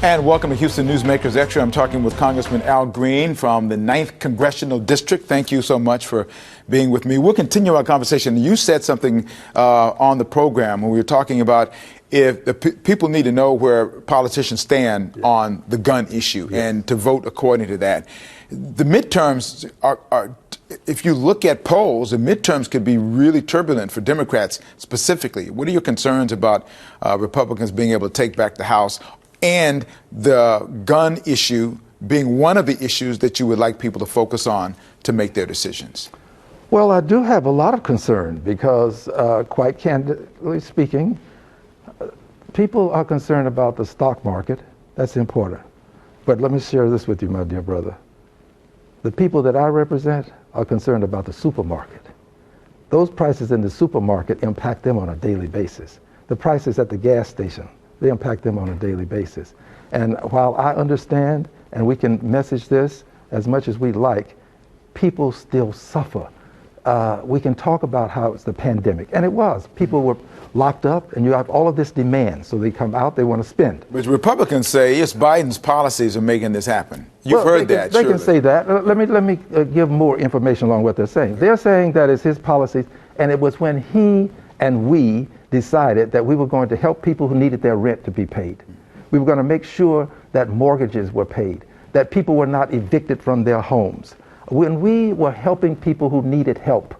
And welcome to Houston Newsmakers Extra. I'm talking with Congressman Al Green from the 9th Congressional District. Thank you so much for being with me. We'll continue our conversation. You said something on the program when we were talking about if the people need to know where politicians stand on the gun issue and to vote according to that. The midterms are, if you look at polls, the midterms could be really turbulent for Democrats specifically. What are your concerns about Republicans being able to take back the House and the gun issue being one of the issues that you would like people to focus on to make their decisions? Well, I do have a lot of concern because, quite candidly speaking, people are concerned about the stock market. That's important. But let me share this with you, my dear brother. The people that I represent are concerned about the supermarket. Those prices in the supermarket impact them on a daily basis. The prices at the gas station, they impact them on a daily basis. And while I understand, and we can message this as much as we like, people still suffer. We can talk about how it's the pandemic, and it was. People were locked up, and you have all of this demand, so they come out, they want to spend. But Republicans say it's Biden's policies are making this happen. You've heard that, They can say that. Let me give more information along what they're saying. They're saying that it's his policies, and it was when he and we decided that we were going to help people who needed their rent to be paid. We were going to make sure that mortgages were paid, that people were not evicted from their homes. When we were helping people who needed help,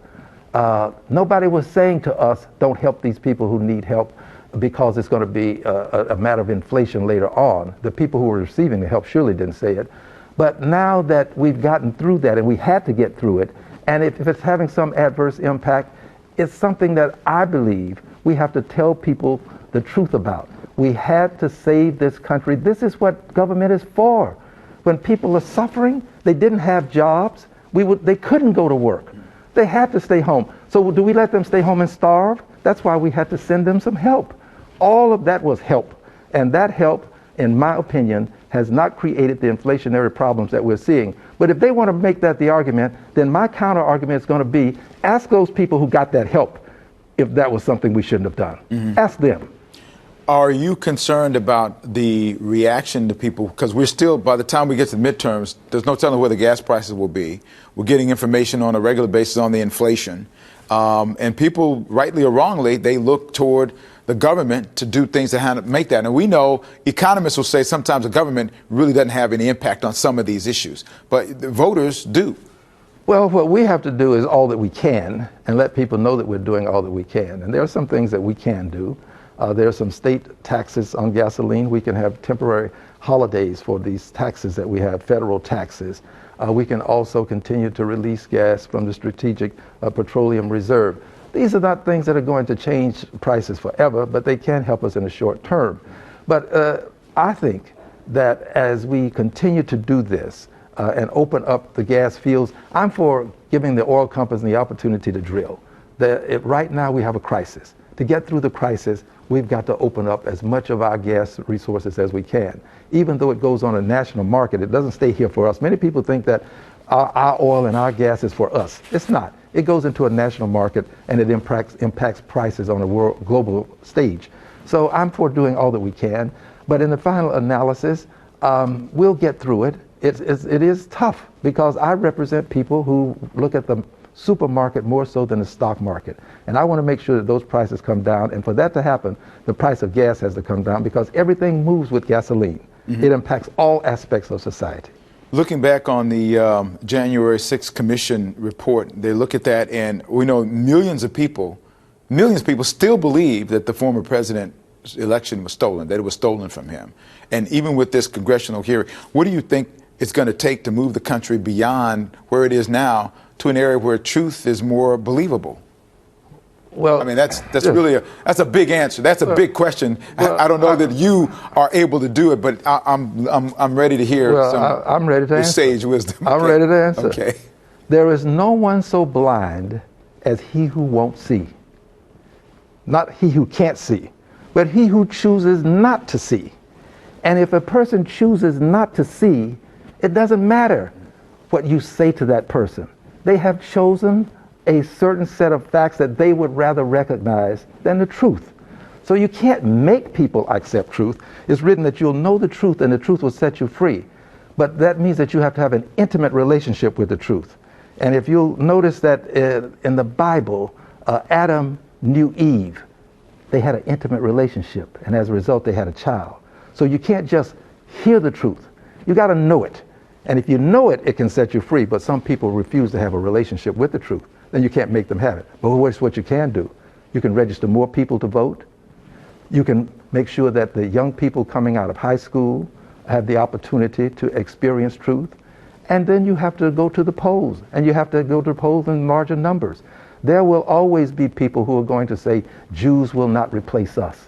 nobody was saying to us, don't help these people who need help because it's going to be a matter of inflation later on. The people who were receiving the help surely didn't say it. But now that we've gotten through that, and we had to get through it, and if it's having some adverse impact, it's something that I believe we have to tell people the truth about. We had to save this country. This is what government is for. When people are suffering, they didn't have jobs, they couldn't go to work. They had to stay home. So do we let them stay home and starve? That's why we had to send them some help. All of that was help. And that help, in my opinion, has not created the inflationary problems that we're seeing. But if they want to make that the argument, then my counter argument is going to be, ask those people who got that help if that was something we shouldn't have done. Mm-hmm. Ask them. Are you concerned about the reaction to people? Because we're still, by the time we get to the midterms, there's no telling where the gas prices will be. We're getting information on a regular basis on the inflation. And people, rightly or wrongly, they look toward the government to do things to make that. And we know economists will say sometimes the government really doesn't have any impact on some of these issues, but the voters do. Well, what we have to do is all that we can and let people know that we're doing all that we can. And there are some things that we can do. There are some state taxes on gasoline. We can have temporary holidays for these taxes that we have, federal taxes. We can also continue to release gas from the Strategic Petroleum Reserve. These are not things that are going to change prices forever, but they can help us in the short term. But I think that as we continue to do this and open up the gas fields, I'm for giving the oil companies the opportunity to drill. Right now we have a crisis. To get through the crisis, we've got to open up as much of our gas resources as we can. Even though it goes on a national market, it doesn't stay here for us. Many people think that our oil and our gas is for us. It's not. It goes into a national market and it impacts prices on a global stage. So I'm for doing all that we can. But in the final analysis, we'll get through it. It is tough because I represent people who look at the supermarket more so than the stock market. And I want to make sure that those prices come down. And for that to happen, the price of gas has to come down because everything moves with gasoline. Mm-hmm. It impacts all aspects of society. Looking back on the January 6th Commission report, they look at that and we know millions of people still believe that the former president's election was stolen, that it was stolen from him. And even with this congressional hearing, what do you think it's going to take to move the country beyond where it is now to an area where truth is more believable? Well, I mean, that's really that's a big answer. That's a big question. Well, I don't know that you are able to do it, but I'm ready to hear I'm ready to answer. Sage wisdom. I'm ready to answer. Okay. There is no one so blind as he who won't see. Not he who can't see, but he who chooses not to see. And if a person chooses not to see, it doesn't matter what you say to that person. They have chosen a certain set of facts that they would rather recognize than the truth. So you can't make people accept truth. It's written that you'll know the truth and the truth will set you free. But that means that you have to have an intimate relationship with the truth. And if you'll notice that in the Bible, Adam knew Eve. They had an intimate relationship, and as a result, they had a child. So you can't just hear the truth. You got to know it. And if you know it, it can set you free. But some people refuse to have a relationship with the truth. Then you can't make them have it. But here's what you can do. You can register more people to vote. You can make sure that the young people coming out of high school have the opportunity to experience truth. And then you have to go to the polls, and you have to go to the polls in larger numbers. There will always be people who are going to say, Jews will not replace us.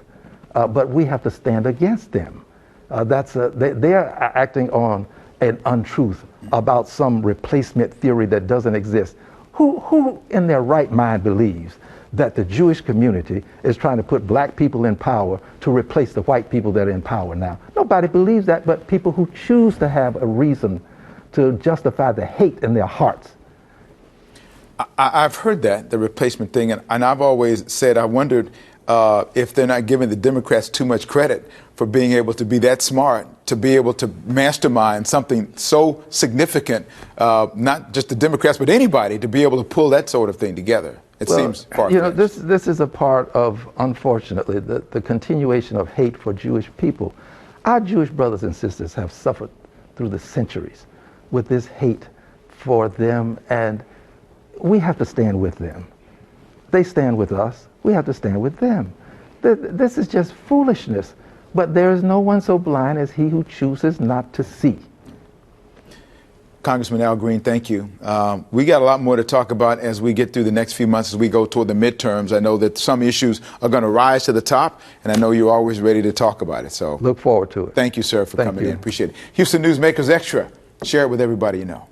But we have to stand against them. They are acting on an untruth about some replacement theory that doesn't exist. Who in their right mind believes that the Jewish community is trying to put black people in power to replace the white people that are in power now? Nobody believes that, but people who choose to have a reason to justify the hate in their hearts. I've heard that, the replacement thing, and I've always said I wondered if they're not giving the Democrats too much credit for being able to be that smart, to be able to mastermind something so significant, not just the Democrats, but anybody, to be able to pull that sort of thing together. It seems far-fetched. You know, this is a part of, unfortunately, the continuation of hate for Jewish people. Our Jewish brothers and sisters have suffered through the centuries with this hate for them, and we have to stand with them. They stand with us. We have to stand with them. This is just foolishness. But there is no one so blind as he who chooses not to see. Congressman Al Green, thank you. We got a lot more to talk about as we get through the next few months as we go toward the midterms. I know that some issues are going to rise to the top, and I know you're always ready to talk about it. So look forward to it. Thank you, sir, for coming in. Appreciate it. Houston Newsmakers Extra. Share it with everybody you know.